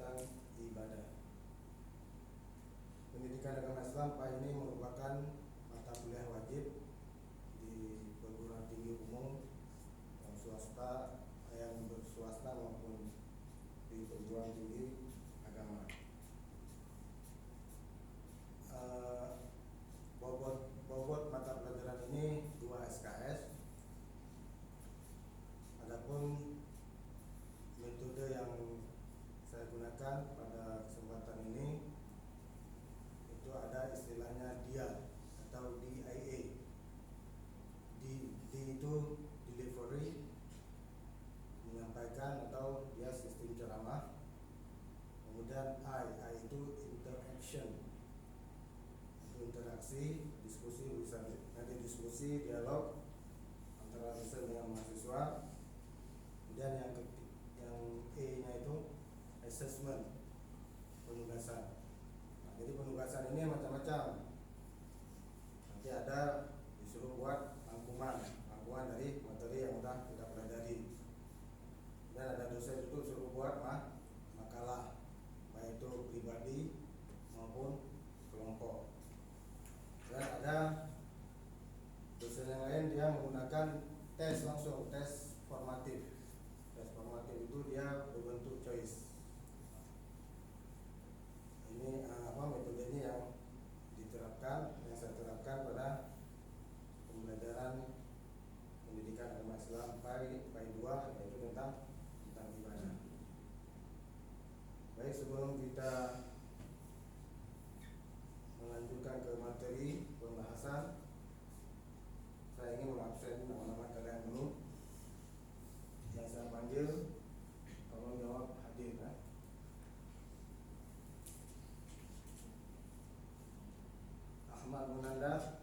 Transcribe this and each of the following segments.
tentang ibadah. Pendidikan agama Islam PAI ini merupakan mata kuliah wajib di perguruan tinggi umum yang swasta, yang berswasta maupun di perguruan tinggi agama. Bobot mata pelajaran ini 2 SKS. Adapun metode yang saya gunakan pada kesempatan ini itu ada istilahnya DIA atau DIA. D itu delivery, menyampaikan atau dia sistem ceramah. Kemudian I itu interaction, itu interaksi, diskusi, bisa nanti diskusi, dialog antara dosen dengan mahasiswa. Kemudian yang E-nya itu assessment, penugasan. Nah, jadi penugasan ini macam-macam. Nanti ada disuruh buat rangkuman dari materi yang sudah kita pelajari. Dan ada dosen itu suruh buat makalah, baik itu pribadi maupun kelompok. Dan ada dosen yang lain dia menggunakan tes langsung, tes formatif. Tes formatif itu dia berbentuk choice. Ini metode ini yang diterapkan, yang saya terapkan pada pembelajaran pendidikan agama Islam PAI 2, yaitu tentang ibadah. Baik, sebelum kita melanjutkan ke materi pembahasan, saya ingin mengabsen nama-nama kalian dulu. Yang saya panggil tolong jawab hadir. Ahmad Munanda,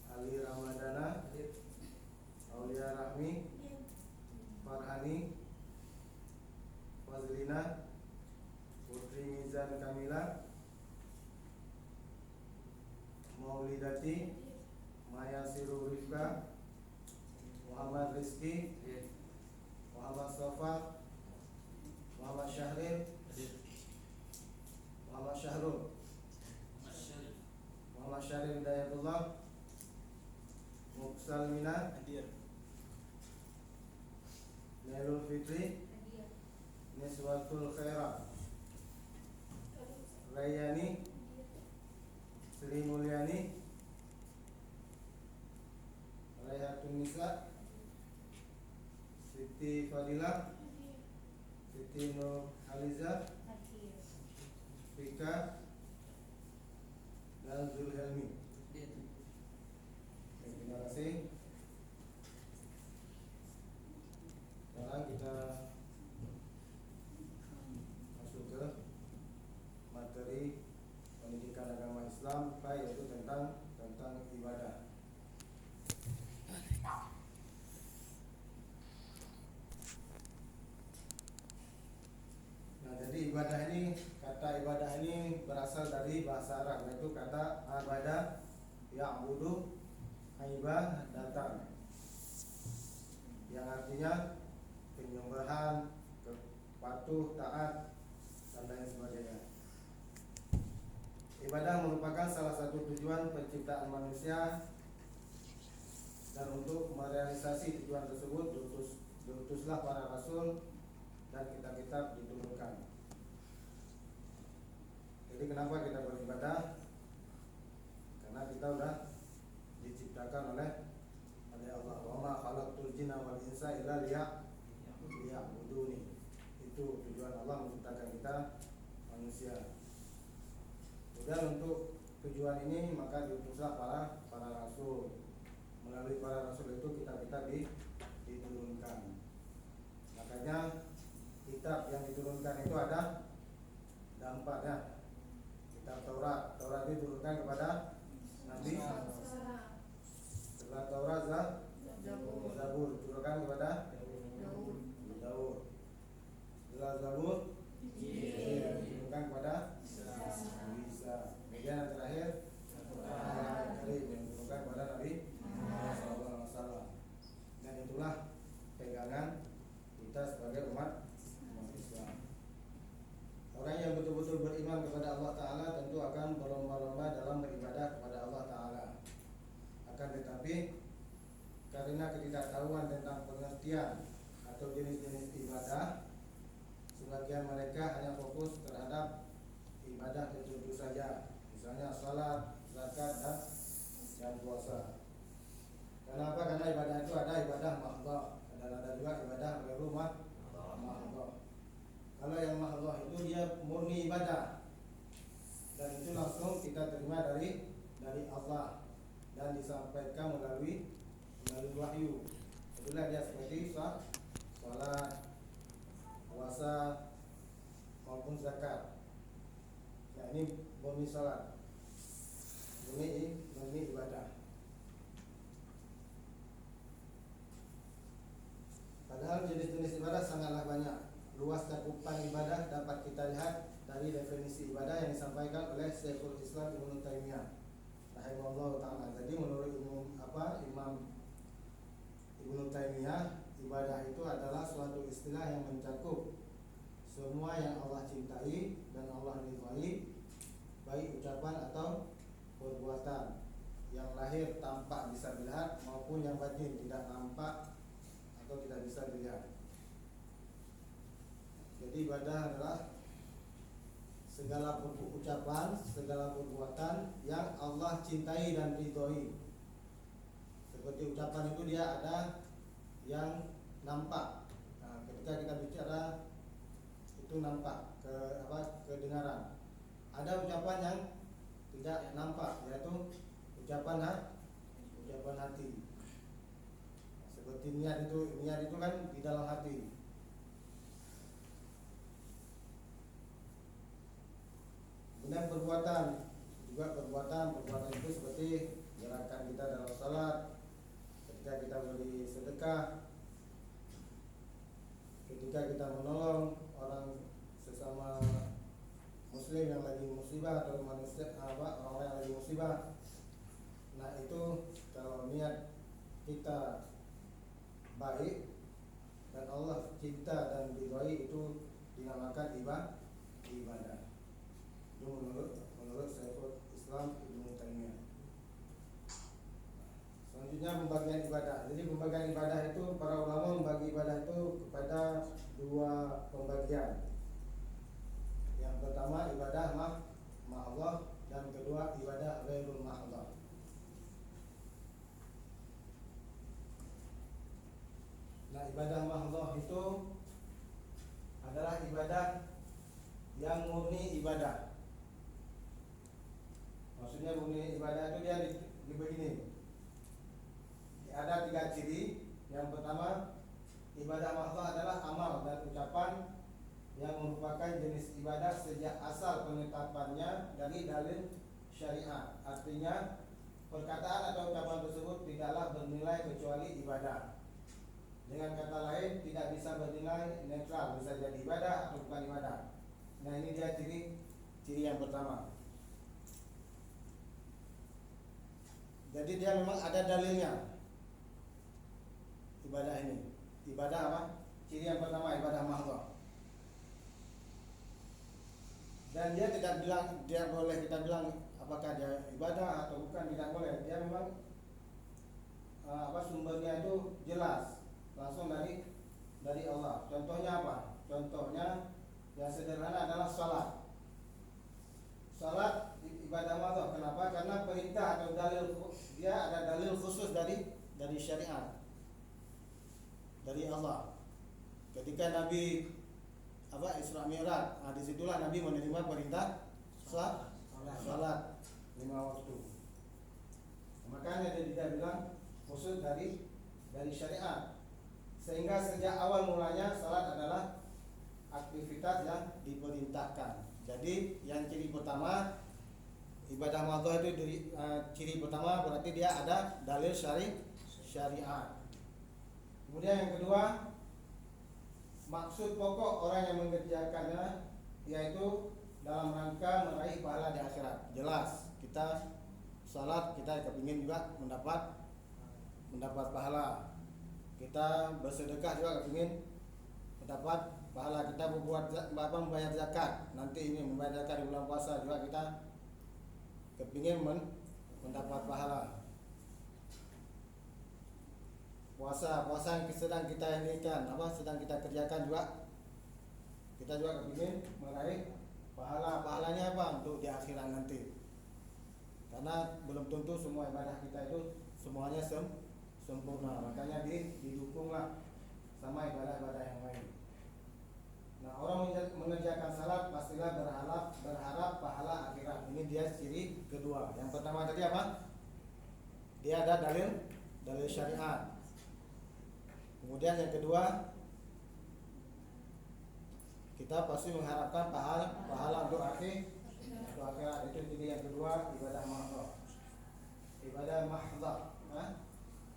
Ali Ramadana, Aulia Rahmi, Farhani, Fazlina, Putri Mizan Kamila, Maulidati, Maya Siru Rifka, Muhammad Rizki, Muhammad Safa, Muhammad Syahrir, Muhammad Syahrul, Muhammad Syarif Hidayatullah, Muksal Mina, Nailul Fitri, Niswatul Khairah, Rayani, Sri Mulyani, Rayhatun Nisa, Siti Fadilah, Siti Nur Aliza, Fika, dan Zulhelmi. Terima kasih. Sekarang kita masuk ke materi pendidikan agama Islam PAI, yaitu tentang ibadah. Nah, jadi ibadah ini, kata ibadah ini berasal dari bahasa Arab, yaitu kata abada ya'budu, ibadatan, yang artinya penyembahan, patuh, taat, dan lain sebagainya. Ibadah merupakan salah satu tujuan penciptaan manusia, dan untuk merealisasi tujuan tersebut diutuslah para rasul dan kitab-kitab diturunkan. Jadi kenapa kita beribadah? Karena kita sudah diciptakan oleh Allah. Wa ma khalaqtul jinna wal insa illa liya'buduni. Itu tujuan Allah menciptakan kita manusia. Kemudian untuk tujuan ini maka diutuslah para rasul. Melalui para rasul itu kitab-kitab diturunkan. Makanya kitab yang diturunkan itu ada dampaknya. Kitab Taurat diturunkan kepada Nabi. Setelah Taurat Zabur diturunkan kepada Daud. Setelah Zabur diturunkan kepada Isa. Kemudian yang terakhir Al-Quran yang diturunkan kepada Nabi SAW. Dan itulah pegangan kita sebagai umat Islam. beriman kepada Allah Ta'ala tentu akan berlomba-lomba dalam beribadah kepada Allah Ta'ala. Akan tetapi karena ketidaktahuan tentang pengertian atau jenis-jenis ibadah, sebagian mereka hanya fokus terhadap ibadah tertentu saja, misalnya salat, zakat, dan puasa. Kenapa? Karena ibadah itu ada ibadah mahdhah dan ada juga ibadah ghairu mahdhah. Kalau yang mahdhah itu dia murni ibadah dan itu langsung kita terima dari Allah dan disampaikan melalui wahyu. Itulah dia seperti salat, puasa maupun zakat. Nah, ini murni salat, murni ibadah. Padahal jenis-jenis ibadah sangatlah banyak. Luas cakupan ibadah dapat kita lihat dari definisi ibadah yang disampaikan oleh Syekhul Islam Ibnu Taimiyah rahimahullah ta'ala. Jadi menurut Imam Ibnu Taimiyah, ibadah itu adalah suatu istilah yang mencakup semua yang Allah cintai dan Allah ridhai, baik ucapan atau perbuatan yang lahir tampak bisa dilihat maupun yang batin tidak nampak atau tidak bisa dilihat. Jadi ibadah adalah segala ucapan, segala perbuatan yang Allah cintai dan ridhoi. Seperti ucapan itu dia ada yang nampak. Nah, ketika kita bicara itu nampak kedengaran. Ada ucapan yang tidak nampak, yaitu ucapan hati. Seperti niat itu kan di dalam hati. Kemudian perbuatan itu seperti gerakan kita dalam salat, ketika kita beri sedekah, ketika kita menolong orang sesama muslim yang lagi musibah atau manusia orang yang lagi musibah. Nah, itu kalau niat kita baik dan Allah cinta dan ridhoi, itu dinamakan ibadah. Itu menurut Syekhul Islam Ibnu Taimiyah. Selanjutnya pembagian ibadah. Jadi pembagian ibadah itu, para ulama membagi ibadah itu kepada dua pembagian. Yang pertama ibadah mahdhah dan kedua ibadah ghairul mahdhah. Nah, ibadah mahdhah itu adalah ibadah yang murni ibadah. Maksudnya murni ibadah itu dia begini. Ada 3 ciri. Yang pertama, ibadah mahdhah adalah amal dan ucapan yang merupakan jenis ibadah sejak asal penetapannya dari dalil syariat. Artinya perkataan atau ucapan tersebut tidaklah bernilai kecuali ibadah. Dengan kata lain, tidak bisa bernilai netral, bisa jadi ibadah atau bukan ibadah. Nah, ini dia ciri yang pertama. Jadi dia memang ada dalilnya. Ibadah ini, ibadah apa? Ciri yang pertama ibadah mahdhah. Dan dia tidak bilang, dia boleh kita bilang apakah dia ibadah atau bukan, tidak boleh. Dia memang sumbernya itu jelas, langsung dari Allah. Contohnya apa? Contohnya yang sederhana adalah salat. Salat ibadah mahdhah. Kenapa? Karena perintah atau dalil, dia ada dalil khusus dari syariat, dari Allah. Ketika Nabi Isra Mi'raj, disitulah Nabi menerima perintah salat 5 waktu. Makanya dia tidak bilang khusus dari syariat. Sehingga sejak awal mulanya salat adalah aktivitas yang diperintahkan. Jadi yang ciri pertama ibadah mahdhah itu ciri pertama berarti dia ada dalil syariat. Kemudian yang kedua, maksud pokok orang yang mengerjakannya yaitu dalam rangka meraih pahala di akhirat. Jelas, kita salat kita kepingin juga mendapat pahala. Kita bersedekah juga kepingin mendapat pahala. Kita membayar zakat, nanti ini membayar zakat di bulan puasa juga kita kepingin mendapat pahala. Puasa yang sedang kita sedang kita kerjakan juga, kita juga kepingin meraih pahalanya untuk di akhirat nanti. Karena belum tentu semua ibadah kita itu semuanya sempurna, makanya didukunglah sama ibadah-ibadah yang lain. Nah, orang mengerjakan salat pastilah berharap pahala akhirat. Ini dia ciri kedua. Yang pertama tadi apa? Dia ada dalil syariat. Kemudian yang kedua, kita pasti mengharapkan pahala untuk akhirat. Itu jadi yang kedua, ibadah mahdhah.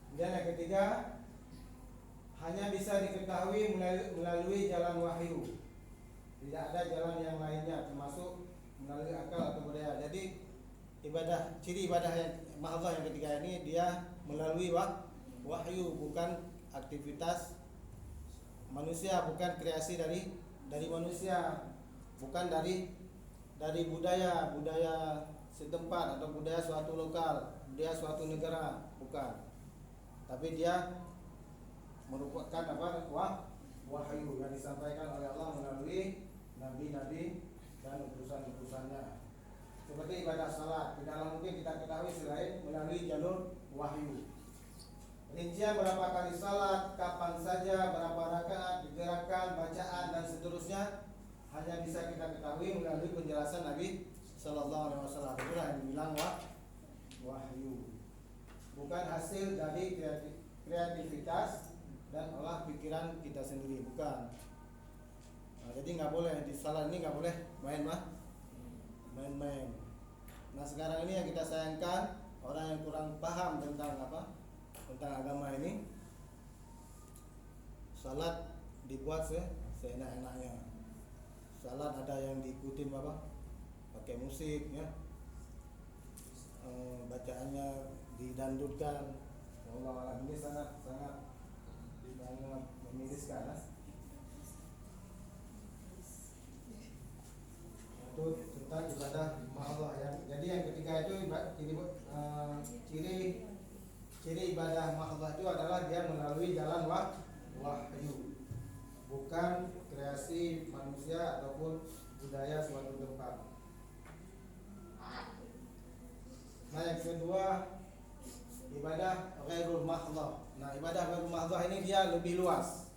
Kemudian yang ketiga, hanya bisa diketahui melalui jalan wahyu. Tidak ada jalan yang lainnya, termasuk melalui akal atau budaya. Jadi ciri ibadah yang mahdhah yang ketiga ini dia melalui wahyu, bukan aktivitas manusia, bukan kreasi dari manusia, bukan dari budaya setempat atau budaya suatu lokal, budaya suatu negara, bukan. Tapi dia merupakan wahyu yang disampaikan oleh Allah melalui nabi-nabi dan utusan-utusannya. Seperti ibadah salat, tidaklah mungkin kita ketahui selain melalui jalur wahyu. Rincian berapa kali salat, kapan saja, berapa rakaat, gerakan, bacaan dan seterusnya hanya bisa kita ketahui melalui penjelasan Nabi Sallallahu Alaihi Wasallam. Itulah yang dibilang wahyu, bukan hasil dari kreativitas dan olah pikiran kita sendiri, bukan. Nah, jadi nggak boleh di salat ini nggak boleh main-main. Nah, sekarang ini yang kita sayangkan orang yang kurang paham tentang agama ini, salat dibuat seenak-enaknya. Salat ada yang diikutin pakai musik ya, bacaannya didandutkan. Allah ini sangat memiriskan. Itu tentang ibadah mahdhah ya. Jadi yang ketiga itu ciri ibadah mahdhah itu adalah dia melalui jalan wahyu, bukan kreasi manusia ataupun budaya suatu tempat. Nah, yang kedua, ibadah ghairul mahdhah. Nah, ibadah ghairul mahdhah ini dia lebih luas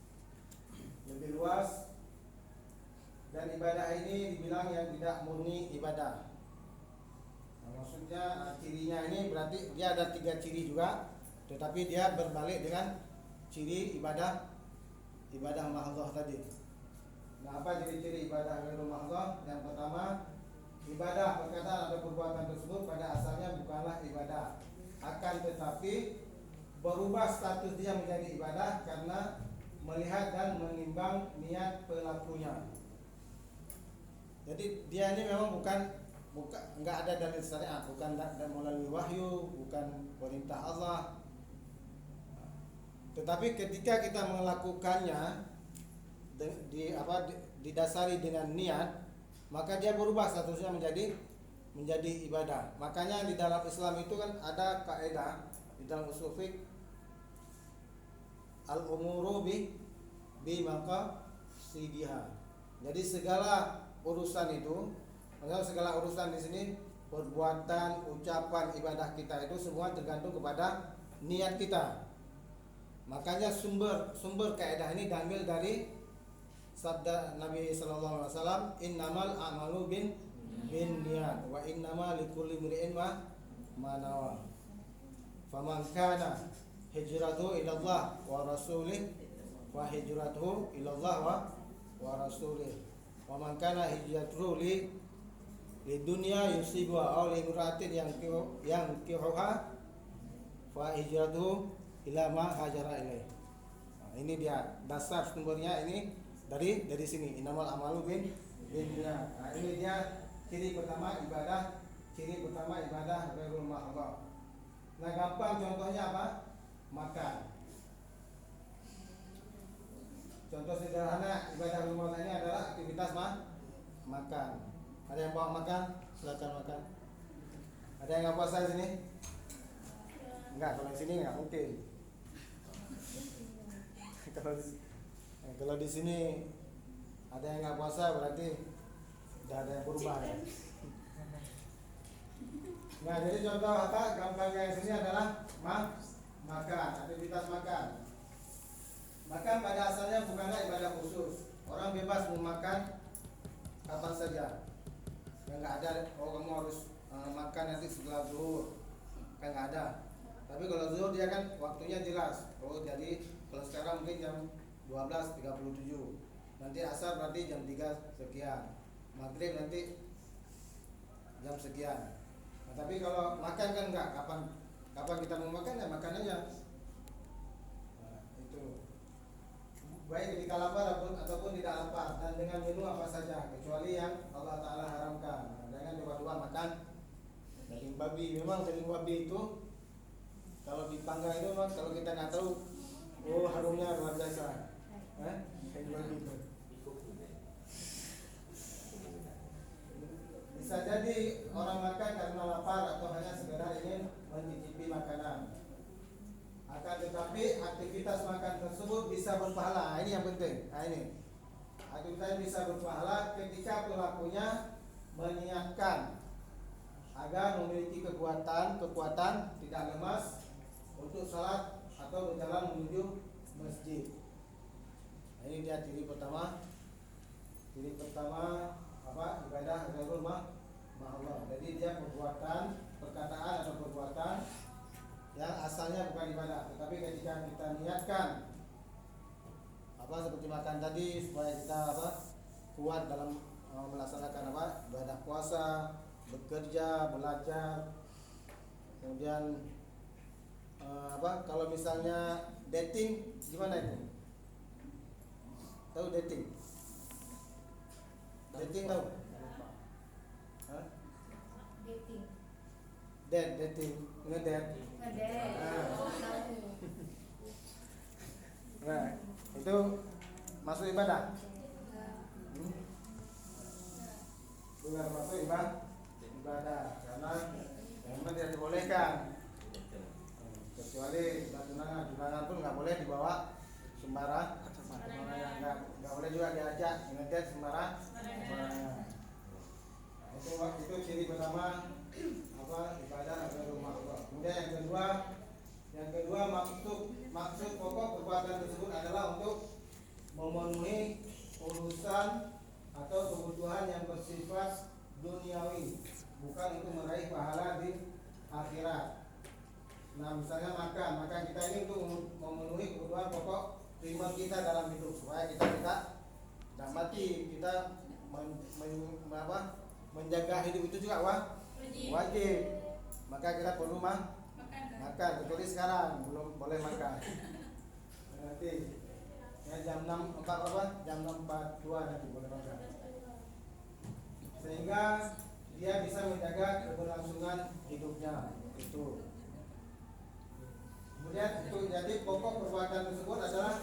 dan ibadah ini dibilang yang tidak murni ibadah. Nah, maksudnya cirinya ini berarti dia ada 3 ciri juga, tetapi dia berbalik dengan ciri ibadah mahdhah tadi. Nah, apa ciri-ciri ibadah ghairul mahdhah? Yang pertama, ibadah perkataan atau perbuatan tersebut pada asalnya bukanlah ibadah, akan tetapi berubah status dia menjadi ibadah karena melihat dan menimbang niat pelakunya. Jadi dia ini memang bukan enggak ada dalil syariat, bukan melalui wahyu, bukan perintah Allah. Tetapi ketika kita melakukannya didasari dengan niat, maka dia berubah statusnya menjadi ibadah. Makanya di dalam Islam itu kan ada kaidah di dalam ushul fiqh, al-umuru bi maqasidiha. Jadi segala urusan itu, segala urusan di sini, perbuatan, ucapan, ibadah kita itu semua tergantung kepada niat kita. Makanya sumber kaidah ini diambil dari sabda Nabi sallallahu alaihi wasallam, innamal a'malu bin niat wa innama likulli imri'in ma nawa. Faman kana hijratuhu ila Allah wa rasulih fa hijratuhu ila Allah wa rasulih. Wa man kana hijratuhu li dunya yusibuha aw li imra'atin yang kihuha fa hijratuhu ila ma hajara ilaih. Nah, ini dia dasar sumbernya ini dari sini, innamal a'malu bin niat. Nah, ini dia ciri pertama ibadah ghairul mahdhah. Nah, gampang contohnya apa? Makan. contoh sederhana ibadah rumah ini adalah aktivitas makan. Ada yang bawa makan? Silakan makan. Ada yang nggak puasa di sini? Enggak, kalau di sini nggak mungkin. kalau di sini ada yang nggak puasa berarti tidak ada yang berubah ya. Nah, jadi contoh apa gampangnya yang sini adalah makan, aktivitas makan. Makan pada asalnya bukanlah ibadah khusus. Orang bebas mau makan kapan saja. Yang nggak ada, oh kamu harus makan nanti setelah zuhur. Kan nggak ada. Tapi kalau zuhur dia kan waktunya jelas. Oh jadi kalau sekarang mungkin jam 12.37. Nanti asar berarti jam 3 sekian. Maghrib nanti jam sekian. Nah, tapi kalau makan kan enggak, kapan kita mau makan ya makan aja. Nah, itu. Baik ketika lapar ataupun tidak lapar dan dengan menu apa saja kecuali yang Allah Ta'ala haramkan. Nah, jangan coba-coba makan daging babi. Memang daging babi itu kalau dipanggang itu memang kalau kita nggak tahu, oh harumnya luar biasa. Daging babi itu. Bisa jadi orang makan karena lapar atau hanya sekedar ingin mencicipi makanan. Akan tetapi aktivitas makan tersebut bisa berpahala. Ini yang penting. Nah, ini aktivitas bisa berpahala ketika pelakunya meniatkan agar memiliki kekuatan tidak lemas untuk salat atau berjalan menuju masjid. Nah, ini dia ciri pertama. Ciri pertama apa? Ibadah ghairul Allah. Jadi dia perkataan atau perbuatan yang asalnya bukan ibadah, tetapi ketika kita niatkan apa seperti makan tadi supaya kita kuat dalam melaksanakan ibadah puasa, bekerja, belajar, kemudian kalau misalnya dating gimana itu? Tahu dating? Dating tahu? Dating, ngedate. Nah, itu masuk ibadah. Bukan masuk ibadah karena memang tidak dibolehkan. Kecuali tunangan pun nggak boleh dibawa sembarang. Nggak boleh juga diajak ngedate sembarang. Nah, itu ciri pertama ibadah atau rumah Allah. Kemudian yang kedua maksud pokok perbuatan tersebut adalah untuk memenuhi urusan atau kebutuhan yang bersifat duniawi, bukan untuk meraih pahala di akhirat. Nah, misalnya makan kita ini untuk memenuhi kebutuhan pokok primer kita dalam hidup supaya kita tidak mati. Kita menjaga hidup itu juga wajib. Maka kita perlu makan. Kecuali sekarang belum boleh makan. Nanti jam 6.42 nanti boleh makan. Sehingga dia bisa menjaga keberlangsungan hidupnya itu. Kemudian jadi pokok perbuatan tersebut adalah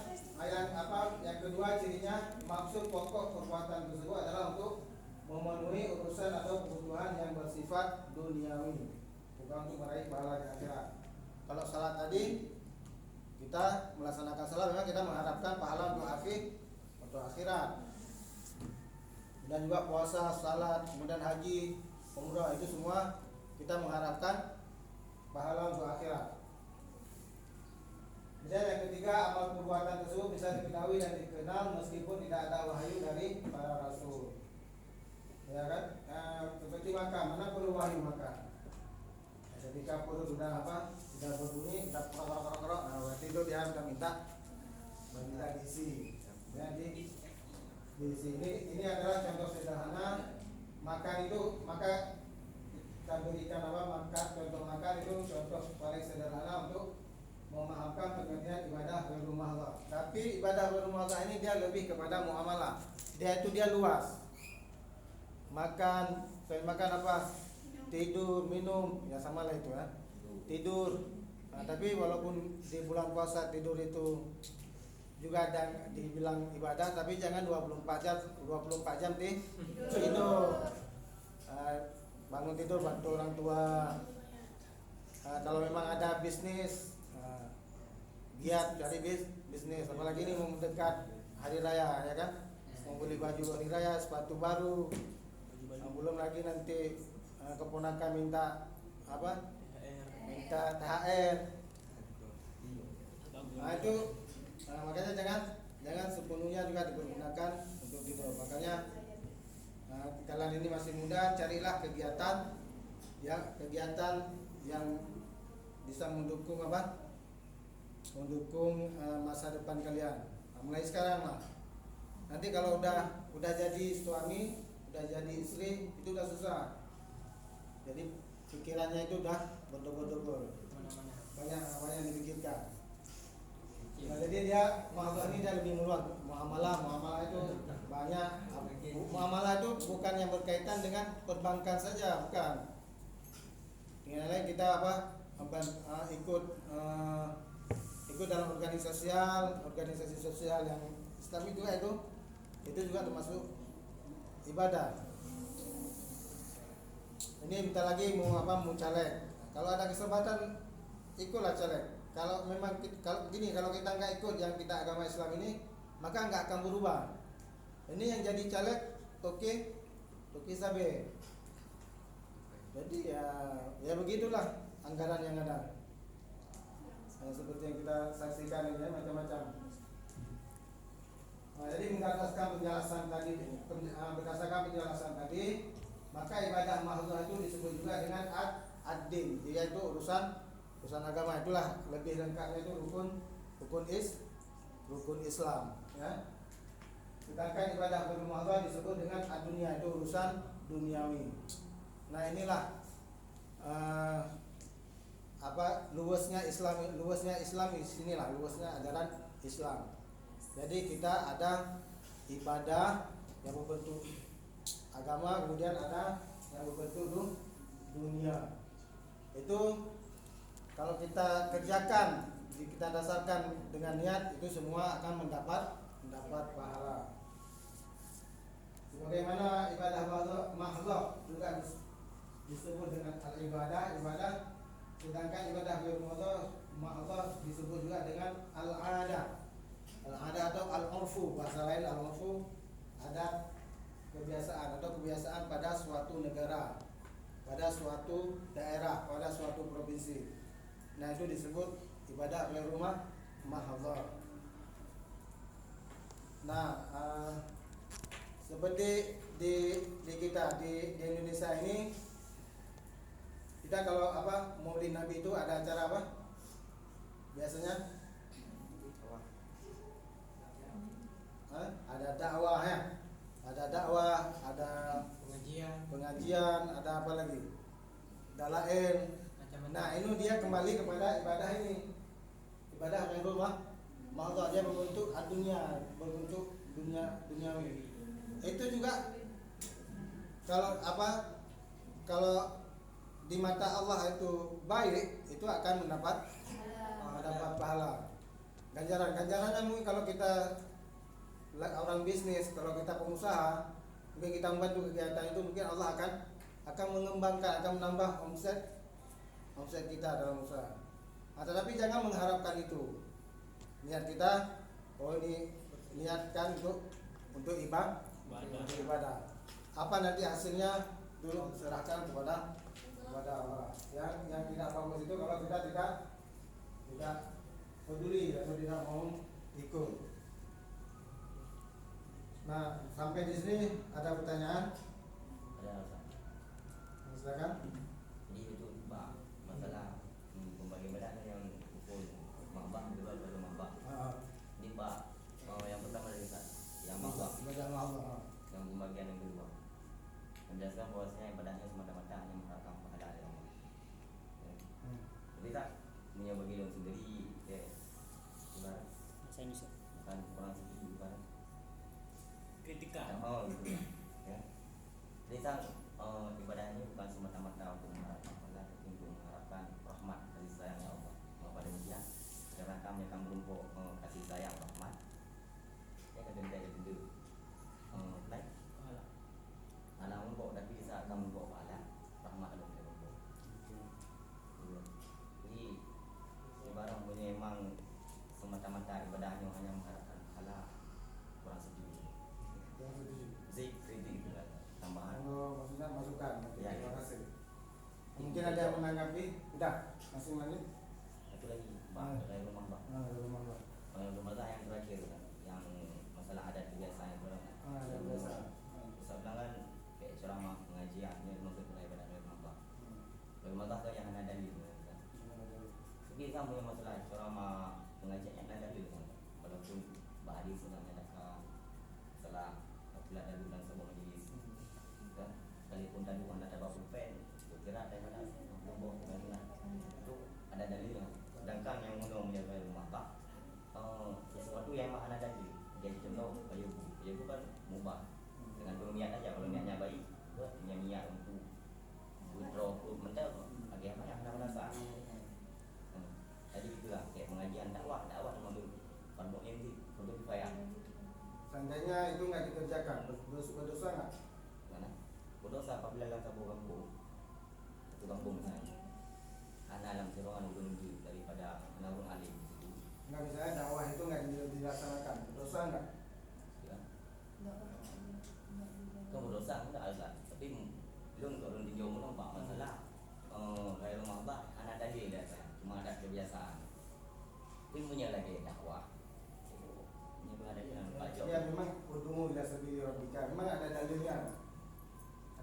yang kedua cirinya maksud pokok perbuatan tersebut adalah untuk memenuhi urusan atau kebutuhan yang bersifat duniawi, bukan untuk meraih pahala di akhirat. Kalau salat tadi kita melaksanakan salat memang kita mengharapkan pahala untuk akhirat. Dan juga puasa, salat, kemudian haji, umrah itu semua kita mengharapkan pahala untuk akhirat. Dan yang ketiga, amal perbuatan tersebut bisa diketahui dan dikenal meskipun tidak ada wahyu dari para rasul. Ya kan? Seperti makan, mana perlu wahyu makan? Ketika perut sudah berbunyi, sudah kerok, nah berarti itu dia sudah minta diisi. Jadi diisi ini adalah contoh sederhana makan itu, maka kita berikan contoh makan itu contoh paling sederhana untuk memahamkan pengertian ibadah berumah Allah. Tapi ibadah berumah Allah ini dia lebih kepada muamalah. Dia luas. Makan tidur, minum, ya sama lah itu tidur. Nah, tapi walaupun di bulan puasa tidur itu juga ada dibilang ibadah, tapi jangan 24 jam tidur. Bangun tidur bantu orang tua. Kalau memang ada bisnis, giat cari bisnis, apalagi ini mau mendekat hari raya ya kan, mau beli baju hari raya, sepatu baru. Belum lagi nanti keponakan minta apa, minta THR. Itu makanya jangan sepenuhnya juga dipergunakan untuk tidur. Makanya kalian ini masih muda, carilah kegiatan yang bisa mendukung masa depan kalian. Mulai sekarang lah. Nanti kalau udah jadi suami, udah jadi istri, itu udah susah. Jadi pikirannya itu udah berdobel-dobel, banyak yang dipikirkan. Nah, jadi dia muamalah ini dia lebih meluas. Muamalah itu banyak. Muamalah itu bukan yang berkaitan dengan perbankan saja, bukan. Dengan lain kita ikut dalam organisasi sosial yang Islami juga, itu juga termasuk ibadah. Ini bentar lagi mau caleg. Kalau ada kesempatan ikutlah caleg. Kalau kita nggak ikut yang kita agama Islam ini, maka nggak akan berubah. Ini yang jadi caleg, oke sabe. Jadi ya begitulah anggaran yang ada. Seperti yang kita saksikan ini macam-macam. Jadi berdasarkan penjelasan tadi, maka ibadah mahdzuf itu disebut juga dengan ad-din, yaitu urusan agama. Itulah lebih lengkapnya itu rukun Islam, ya. Sedangkan ibadah mahdzuf disebut dengan ad-dunya, itu urusan duniawi. Nah, inilah luasnya Islam di sinilah, luasnya ajaran Islam. Jadi kita ada ibadah yang berbentuk agama, kemudian ada yang berbentuk dunia. Itu kalau kita kerjakan, kita dasarkan dengan niat, itu semua akan mendapat pahala. Sebagaimana ibadah mahdzuf juga disebut dengan ibadah, sedangkan ibadah mahdzuf disebut juga dengan al-'adah atau al-'urfu. Bahasa lain al-'urfu, ada kebiasaan pada suatu negara, pada suatu daerah, pada suatu provinsi. Nah, itu disebut ibadah mahdzuf. Nah, seperti di kita di Indonesia ini, kita kalau Maulid Nabi itu ada acara apa? Biasanya ada dakwah ya. Ada dakwah, ada pengajian, ada apa lagi? Dalail. Nah, ini dia kembali kepada ibadah ini. Ibadah yang mahdzuf, dia berbentuk dunia, berbentuk duniawi. Itu juga kalau di mata Allah itu baik, itu akan mendapat pahala. Ganjarannya mungkin kalau kita orang bisnis, kalau kita pengusaha, mungkin kita membantu kegiatan itu, mungkin Allah akan mengembangkan, akan menambah omset kita dalam usaha. Tetapi jangan mengharapkan itu. Niat kita, ini niatkan untuk ibadah. Apa nanti hasilnya dulu serahkan kepada Allah. Yang tidak bagus itu kalau kita tidak peduli atau tidak mau ikut. Nah, sampai di sini ada pertanyaan? Ada. Silakan. Jadi itu masalah pembagian badan yang hukum mahbah juga ada mahbah. Ini Pak, yang pertama dari Ustaz, yang mahbah, yang pembagian yang kedua, menjelaskan bahwasanya ibadahnya semata-mata hanya mengharapkan pahala dari Allah. Jadi tak punya bagi yang sendiri, ya, bukan orang sendiri, bukan kritikan. Gitu ya. Jadi tak ibadahnya bukan semata-mata untuk mengharapkan pahala, tapi untuk mengharapkan rahmat kasih sayang Allah. Pada demikian, karena kami akan berumpuk kasih sayang rahmat menanggapi? Udah, masih lanjut. Satu lagi, Pak, dari rumah Pak. Rumah lo. Rumah yang terakhir kan, yang masalah adat kebiasaan orang. Ada biasa. Ustaz bilang kan kayak ceramah pengajian ini maksud daripada rumah Pak. Rumah kan yang ada dalil kan. Tapi sama yang masalah ceramah pengajian yang ada dalil kan. Walaupun bahari sebenarnya ada masalah apabila ada dalam sebuah majlis kan, sekalipun tadi ada babu pen, kira daripada nombor itu ada dalilnya. Sedangkan yang menjaga rumah Pak sesuatu yang ada dalil. Jadi contoh bayubu kan mubah dengan niat aja. Kalau niatnya baik, punya niat untuk withdraw mental bagi apa yang anda merasa. Jadi itulah kayak pengajian dakwah mengambil fardu ain fardu kifayah. Seandainya itu nggak dikerjakan, berdosa nggak? Mana? Berdosa apabila dalam satu kampung misalnya. Anak alam sirongan lebih daripada menabung alim. Nggak, misalnya dakwah itu nggak dilaksanakan, berdosa nggak? Ya. Kamu berdosa enggak ada, tapi belum turun tinjau nampak masalah kayak rumah Pak anak tadi cuma ada kebiasaan. Tapi punya lagi dakwah. Ini ada dengan Pak Jok. Ya memang udumu ila sabili rabbika. Memang ada dalilnya.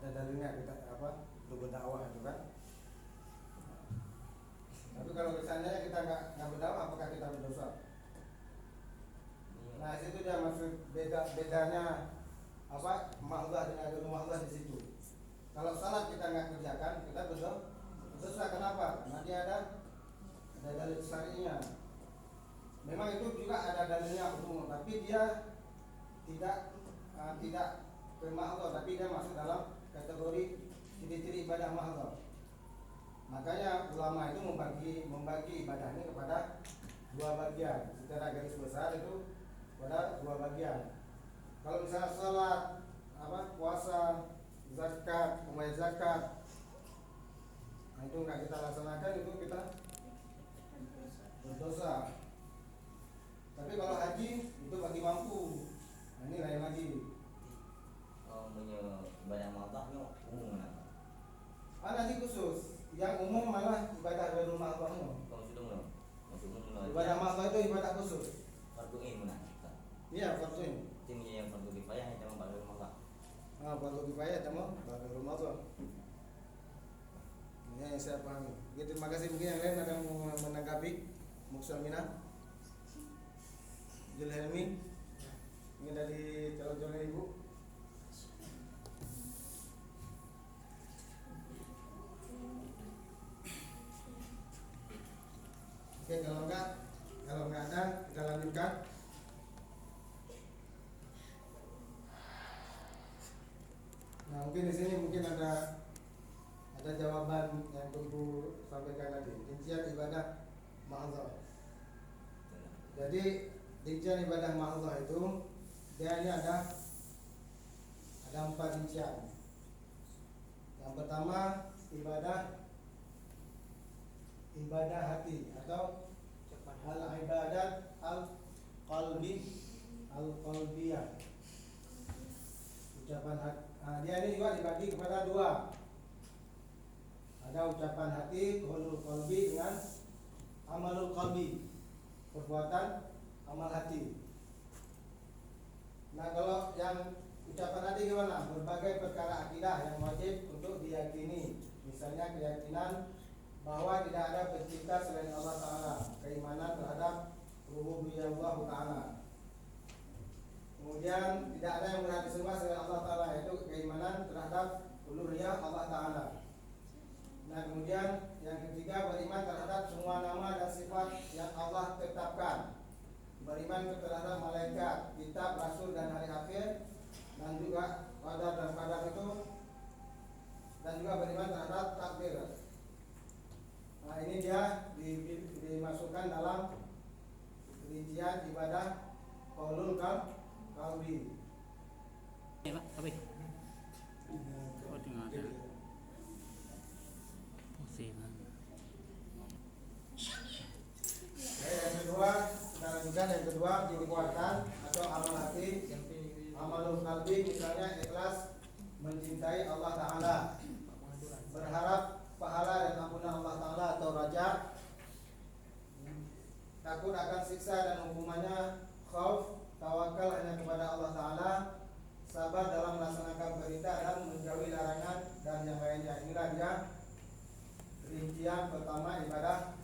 Ada dalilnya kita apa? Untuk berdakwah itu kan. Tapi kalau misalnya kita nggak berdakwah, apakah kita berdosa? Nah, situ dia maksud bedanya apa? Mahdzah dengan rumah Allah di situ. Kalau salat kita nggak kerjakan, kita berdosa. Kenapa? Karena dia ada dalil syar'inya. Memang itu juga ada dalilnya umum, tapi dia tidak ke mahdzah, tapi dia masuk dalam kategori ciri-ciri ibadah mahdzah. Makanya ulama itu membagi ibadah ini kepada dua bagian. Secara garis besar itu pada dua bagian. Kalau misalnya salat, puasa, zakat, membayar zakat, nah itu nggak kita laksanakan, itu kita berdosa. Tapi kalau haji itu bagi mampu, nah ini lain lagi. Punya ibadah mahdzahnya umum lah. Nanti khusus, yang umum malah ibadah di rumah Allahnya. Kamu sudah mulai? Masuk umum Ibadah mahdzah itu ibadah khusus. fardu ain mana? Iya, fardu ain. Timnya yang fardu kifayah yang cuma pada rumah Pak. Fardu kifayah sama pada rumah Allah. Ini yang saya pahami. Oke, terima kasih. Mungkin yang lain ada mau menanggapi Muksamina Julhelmi. Ini dari calon-calon ibu. Oke, kalau nggak ada, kita lanjutkan. Nah, mungkin di sini ada jawaban yang perlu sampaikan tadi. Rincian ibadah mahdzah. Jadi rincian ibadah mahdzah itu dia ini ada 4 rincian. Yang pertama ibadah hati atau al-ibadat al-qalbiyah. Ucapan hati. Dia ini juga dibagi kepada 2. Ada ucapan hati, qaulul qalbi, dengan amalul qalbi, perbuatan amal hati. Nah, kalau yang ucapan hati gimana? Berbagai perkara akidah yang wajib untuk diyakini. Misalnya keyakinan bahwa tidak ada pencipta selain Allah Ta'ala, keimanan terhadap rububiyah Allah Ta'ala. Kemudian tidak ada yang berhak disembah selain Allah Ta'ala, yaitu keimanan terhadap uluhiyah Allah Ta'ala. Nah, kemudian yang ketiga, beriman terhadap semua nama dan sifat yang Allah tetapkan. Beriman terhadap malaikat, kitab, rasul, dan hari akhir, dan juga qadar dan qadar itu, dan juga beriman terhadap takdir. Nah, ini dia dimasukkan dalam rincian ibadah qaulul qalbi. Ya Pak, apa? Oh, tinggal ada. Pusing. Yang kedua, kita lanjutkan. Yang kedua, perbuatan atau amal hati. Amalul qalbi misalnya ikhlas mencintai Allah Ta'ala, berharap pahala dan ampunan Allah Ta'ala atau rajak, takut akan siksa dan hukumannya, khauf, tawakal hanya kepada Allah Ta'ala, sabar dalam melaksanakan perintah dan menjauhi larangan dan yang lainnya. Inilah dia rincian pertama ibadah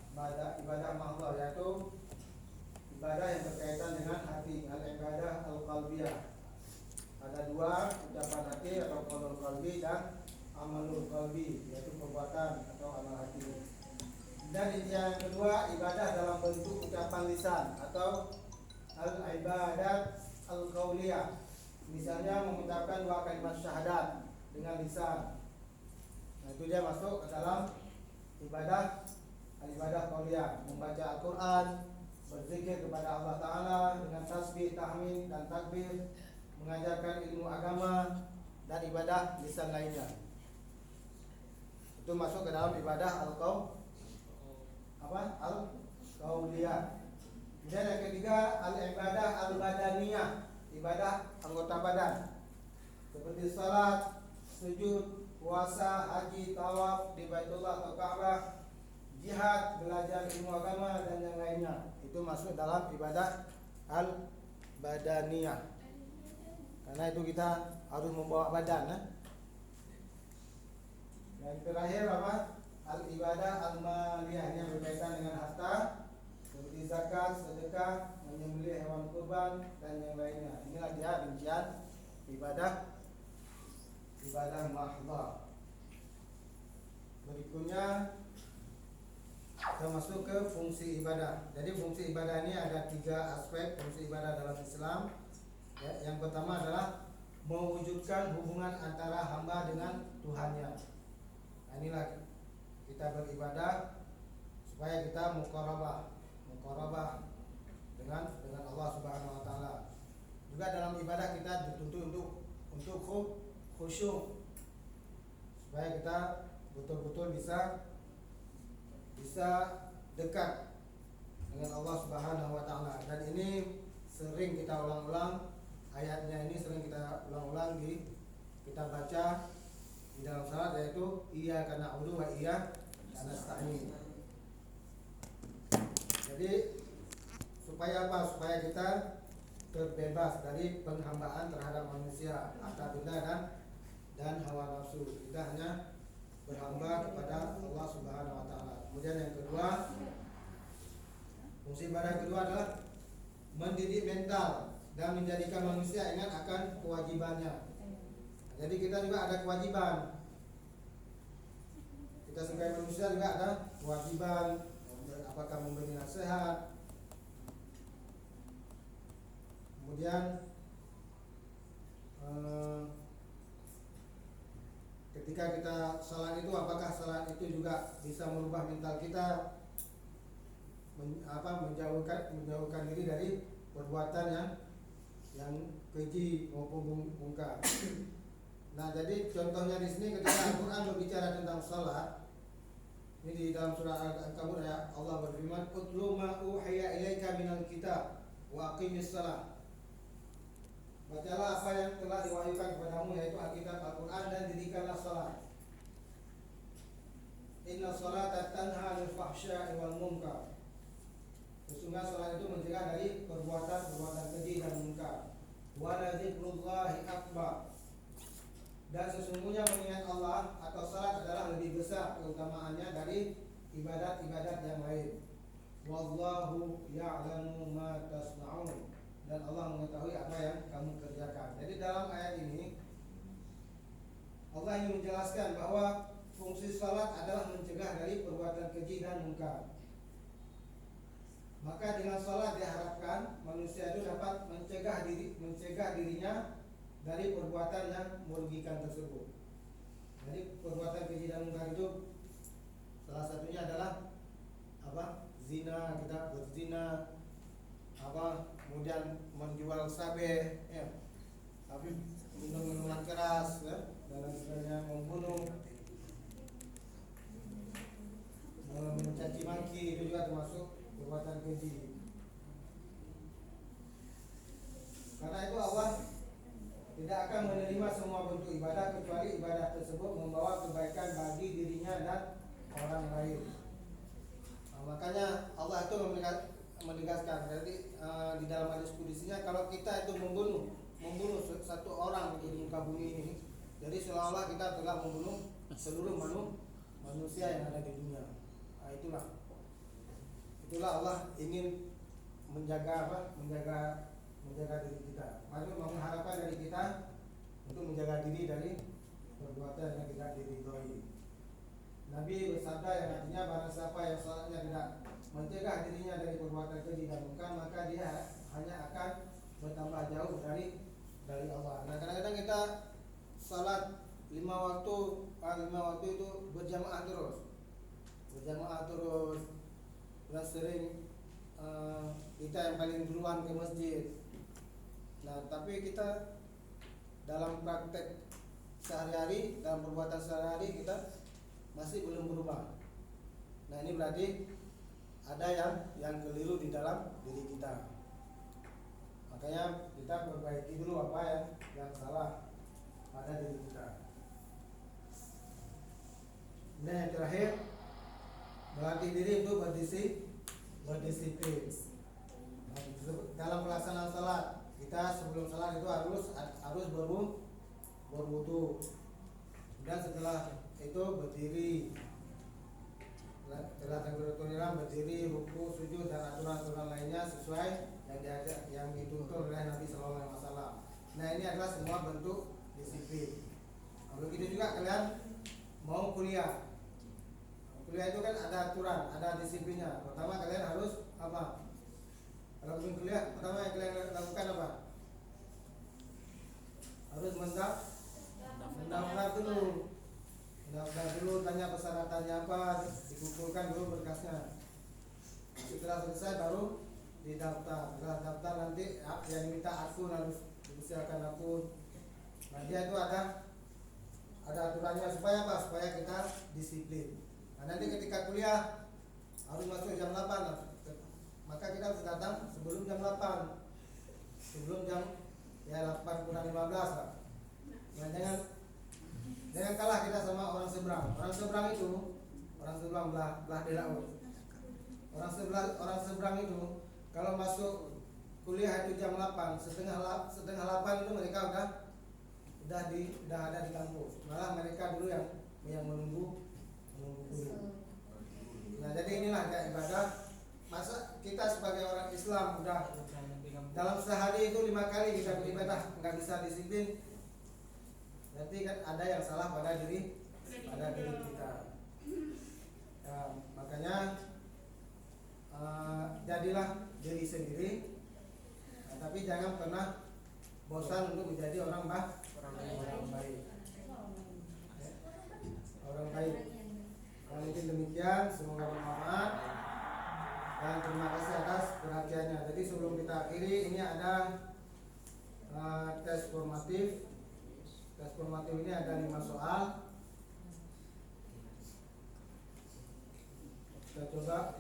mahdoh, yaitu ibadah yang berkaitan dengan hati, al-ibadah al-qalbiyah. Ada dua, ucapan hati atau qaulul qalbi dan amalul qalbi, yaitu perbuatan atau amal hati. Dan yang kedua, ibadah dalam bentuk ucapan lisan atau al-ibadat al-qauliyah. Misalnya mengucapkan dua kalimat syahadat dengan lisan. Nah, itu dia masuk ke dalam ibadah al-ibadah qauliyah, membaca Al-Qur'an, berzikir kepada Allah Ta'ala dengan tasbih, tahmid dan takbir, mengajarkan ilmu agama dan ibadah lisan lainnya. Itu masuk ke dalam ibadah al-qauliyah. Dan yang ketiga, al-ibadah al-badaniyah, ibadah anggota badan, seperti salat, sujud, puasa, haji, tawaf di Baitullah atau Ka'bah, jihad, belajar ilmu agama dan yang lainnya. Itu masuk dalam ibadah al-badaniyah. Karena itu kita harus membawa badan. Yang terakhir apa? Al-ibadah al-maliyah, yang berkaitan dengan harta, seperti zakat, sedekah, menyembelih hewan kurban dan yang lainnya. Inilah dia rincian ibadah mahdhah. Berikutnya kita masuk ke fungsi ibadah. Jadi fungsi ibadah ini ada 3 aspek fungsi ibadah dalam Islam. Ya, yang pertama adalah mewujudkan hubungan antara hamba dengan Tuhannya. Nah, inilah kita beribadah supaya kita muqarabah dengan Allah Subhanahu wa taala. Juga dalam ibadah kita dituntut untuk khusyuk, supaya kita betul-betul bisa dekat dengan Allah Subhanahu wa taala. Dan ini sering kita ulang-ulang, ayatnya ini sering kita ulang-ulang kita baca di dalam salat, yaitu iyyaka na'budu wa iyyaka nasta'in. Jadi supaya apa? Supaya kita terbebas dari penghambaan terhadap manusia, harta benda dan hawa nafsu. Kita hanya berhamba kepada Allah Subhanahu wa taala. Kemudian yang kedua, fungsi ibadah kedua adalah mendidik mental dan menjadikan manusia ingat akan kewajibannya. Jadi kita juga ada kewajiban. Kita sebagai manusia juga ada kewajiban, apakah memberi nasihat. Kemudian ketika kita salat itu, apakah salat itu juga bisa merubah mental kita, menjauhkan diri dari perbuatan yang keji maupun mungkar. Nah, jadi contohnya di sini ketika Al-Qur'an berbicara tentang salat, ini di dalam surah Al-Ankabut ya, Allah berfirman, "Utlu ma uhiya ilaika minal kitab wa aqimis shalah." Bacalah apa yang telah diwahyukan kepadamu, yaitu Alkitab Al-Qur'an, dan dirikanlah salat. Inna salata tanha 'anil fahsya'i wal munkar. Sesungguhnya salat itu mencegah dari perbuatan keji dan munkar. Wa la dzikrullahi akbar. Dan sesungguhnya mengingat Allah atau salat adalah lebih besar keutamaannya dari ibadat-ibadat yang lain. Wallahu ya'lamu ma tasna'un. Dan Allah mengetahui apa yang kamu kerjakan. Jadi dalam ayat ini Allah ingin menjelaskan bahwa fungsi salat adalah mencegah dari perbuatan keji dan munkar. Maka dengan salat diharapkan manusia itu dapat mencegah dirinya dari perbuatan yang merugikan tersebut. Jadi perbuatan keji dan munkar itu salah satunya adalah apa? Zina, kita berzina, kemudian menjual sabe, minum minuman keras, dan lain sebagainya, membunuh, mencaci maki, itu juga termasuk perbuatan keji. Karena itu Allah tidak akan menerima semua bentuk ibadah kecuali ibadah tersebut membawa kebaikan bagi dirinya dan orang lain. Makanya Allah itu menegaskan jadi di dalam hadis kudusinya, kalau kita itu membunuh satu orang di muka bumi ini, jadi seolah-olah kita telah membunuh seluruh manusia yang ada di dunia. Itulah Allah ingin menjaga diri kita. Maksud mengharapkan dari kita untuk menjaga diri dari perbuatan yang tidak diridhoi. Nabi bersabda yang artinya barang siapa yang salatnya tidak mencegah dirinya dari perbuatan keji dan munkar, maka dia hanya akan bertambah jauh dari Allah. Nah, kadang-kadang kita salat 5 waktu itu berjamaah terus. Dan sering kita yang paling duluan ke masjid. Nah, tapi kita dalam praktek sehari-hari, dalam perbuatan sehari-hari kita masih belum berubah. Nah, ini berarti ada yang keliru di dalam diri kita. Makanya kita perbaiki dulu apa yang salah pada diri kita. Dan yang terakhir, melatih diri untuk berdisiplin. Dalam pelaksanaan salat, kita sebelum salat itu harus berwudu. Dan setelah itu berdiri. Setelah takbiratul ihram berdiri, ruku, sujud dan aturan-aturan lainnya sesuai yang dituntut oleh Nabi Sallallahu Alaihi Wasallam. Nah, ini adalah semua bentuk disiplin. Begitu juga kalian mau kuliah. Kuliah itu kan ada aturan, ada disiplinnya. Pertama kalian harus apa? Kalau ingin kuliah, pertama yang kalian lakukan apa? Harus mendaftar dulu. Tanya persyaratannya apa, dikumpulkan dulu berkasnya. Setelah selesai baru didaftar. Setelah daftar nanti yang minta akun harus diusahakan akun. Nah, dia itu ada aturannya supaya apa? Supaya kita disiplin. Nah, nanti ketika kuliah harus masuk jam 8, maka kita harus datang sebelum jam 8. Sebelum jam 8 kurang 15 lah. Nah, jangan kalah kita sama orang seberang. Orang seberang belah laut. Orang seberang itu kalau masuk kuliah itu jam 8, setengah 8 itu mereka udah ada di kampus. Malah mereka dulu yang menunggu guru. Nah, jadi inilah kayak ibadah. Masa kita sebagai orang Islam udah dalam sehari itu 5 kali kita beribadah nggak bisa disiplin, berarti kan ada yang salah pada diri kita. Makanya jadilah diri sendiri, tapi jangan pernah bosan untuk menjadi orang baik. Mungkin demikian, semoga bermanfaat dan terima kasih atas perhatiannya. Jadi sebelum kita akhiri, ini ada tes formatif. Tes formatif ini ada 5 soal. Kita coba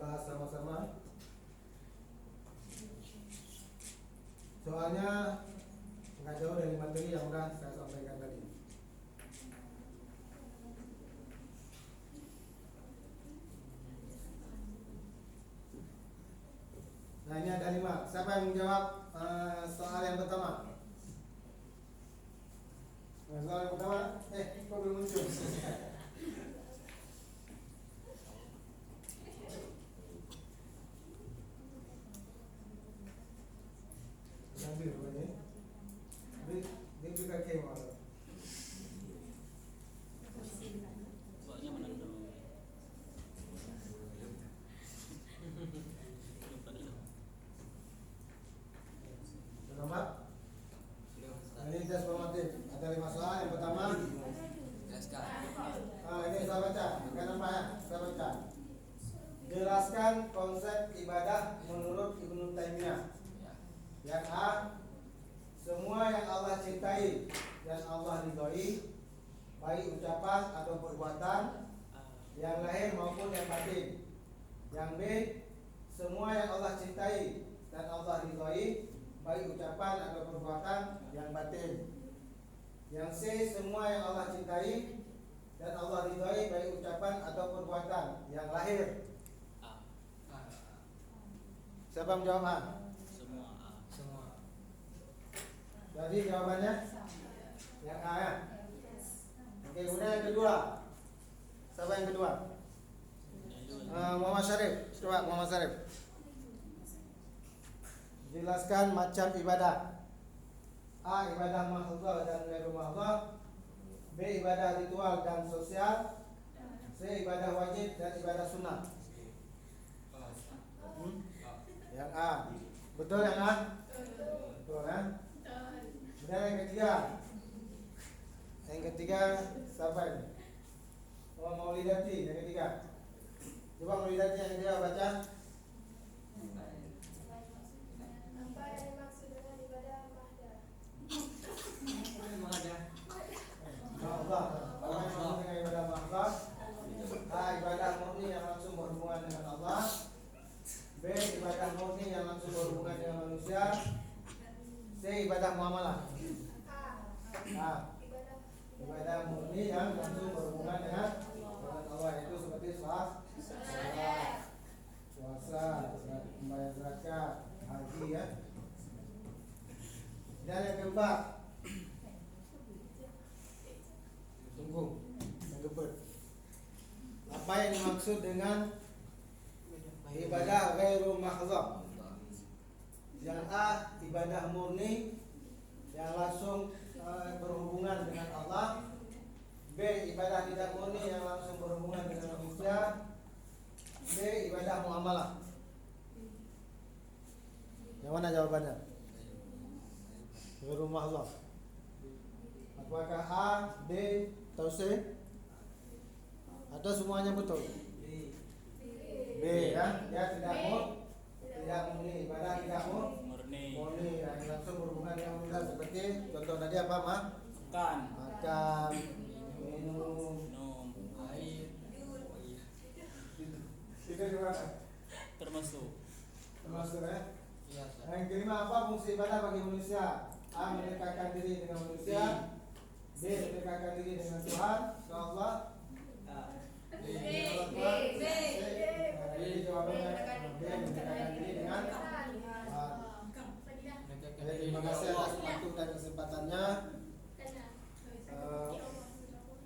bahas sama-sama. Soalnya nggak jauh dari materi yang udah saya sampaikan tadi. Nah, ini ada 5. Siapa yang menjawab soal yang pertama? Nah, soal yang pertama, kok belum muncul? Nanti rupanya. Dia juga kemau. Ini tes formatif. Ada 5 soal. Yang pertama, ini saya baca. Bukan apa ya? Saya baca. Jelaskan konsep ibadah menurut Ibnu Taimiyah. Yang A, semua yang Allah cintai dan Allah ridhoi, baik ucapan atau perbuatan, yang lahir maupun yang batin. Yang B, semua yang Allah cintai dan Allah ridhoi, baik ucapan atau perbuatan yang batin. Yang C, semua yang Allah cintai dan Allah ridhai baik ucapan atau perbuatan yang lahir. A. Siapa yang menjawab A? Semua A. Jadi jawabannya yang A ya. Oke, kemudian yang kedua. Siapa yang kedua? Muhammad Syarif. Coba Muhammad Syarif. Jelaskan macam ibadah. A. Ibadah mahdhah dan ghairu mahdhah. B. Ibadah ritual dan sosial. C. Ibadah wajib dan ibadah sunnah. Yang A. Betul yang A? Betul kan? Kemudian yang ketiga. Yang ketiga siapa ini? Oh, Maulidati yang ketiga. Coba Maulidati yang ketiga baca. Apa yang dimaksud dengan ibadah mahdah? Allah. Apa yang dimaksud dengan ibadah mahdah? A. Ibadah murni yang langsung berhubungan dengan Allah. B. Ibadah murni yang langsung berhubungan dengan manusia. C. Ibadah muamalah. A. Ibadah murni yang langsung berhubungan dengan Allah, itu seperti sholat, puasa, membayar zakat, haji ya. Dan yang keempat, tunggu, yang keempat. Apa yang dimaksud dengan ibadah ghairu mahdhah? Yang A, ibadah murni yang langsung berhubungan dengan Allah. B. Ibadah tidak murni yang langsung berhubungan dengan manusia. D. Ibadah muamalah. Yang mana jawabannya? Ghairu mahdhah. Apakah A, B, atau C? Atau semuanya betul? B ya, dia tidak murni, ibadah tidak murni yang langsung berhubungan dengan manusia, seperti contoh tadi apa Makan. minum, Air. itu juga Termasuk. ya. Yang kelima, apa fungsi ibadah bagi manusia? A. Mendekatkan diri dengan manusia. B. Mendekatkan diri dengan Tuhan, ke Allah. B.